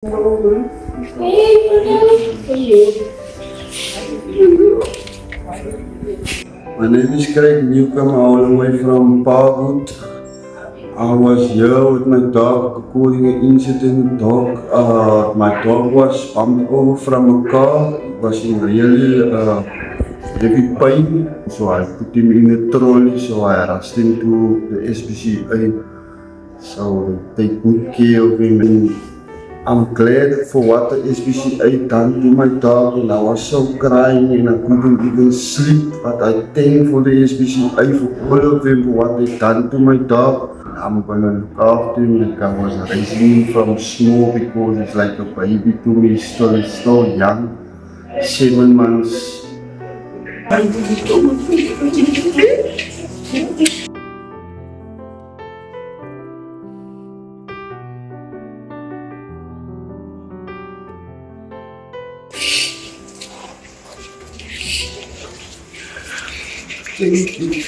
My name is Craig Newcomb, all the way from Parkwood. I was here with my dog recording an incident. My dog was bumped over from a car. He was in really heavy pain, so I put him in a trolley. So I rushed him to the SPCA. So they take good care of him. And I'm glad for what the SPCA done to my dog, and I was so crying and I couldn't even sleep. But I thank for the SPCA for all of them for what they done to my dog. I'm gonna look after him like I was raising him from small, because it's like a baby to me. He's still young, 7 months. Thank you.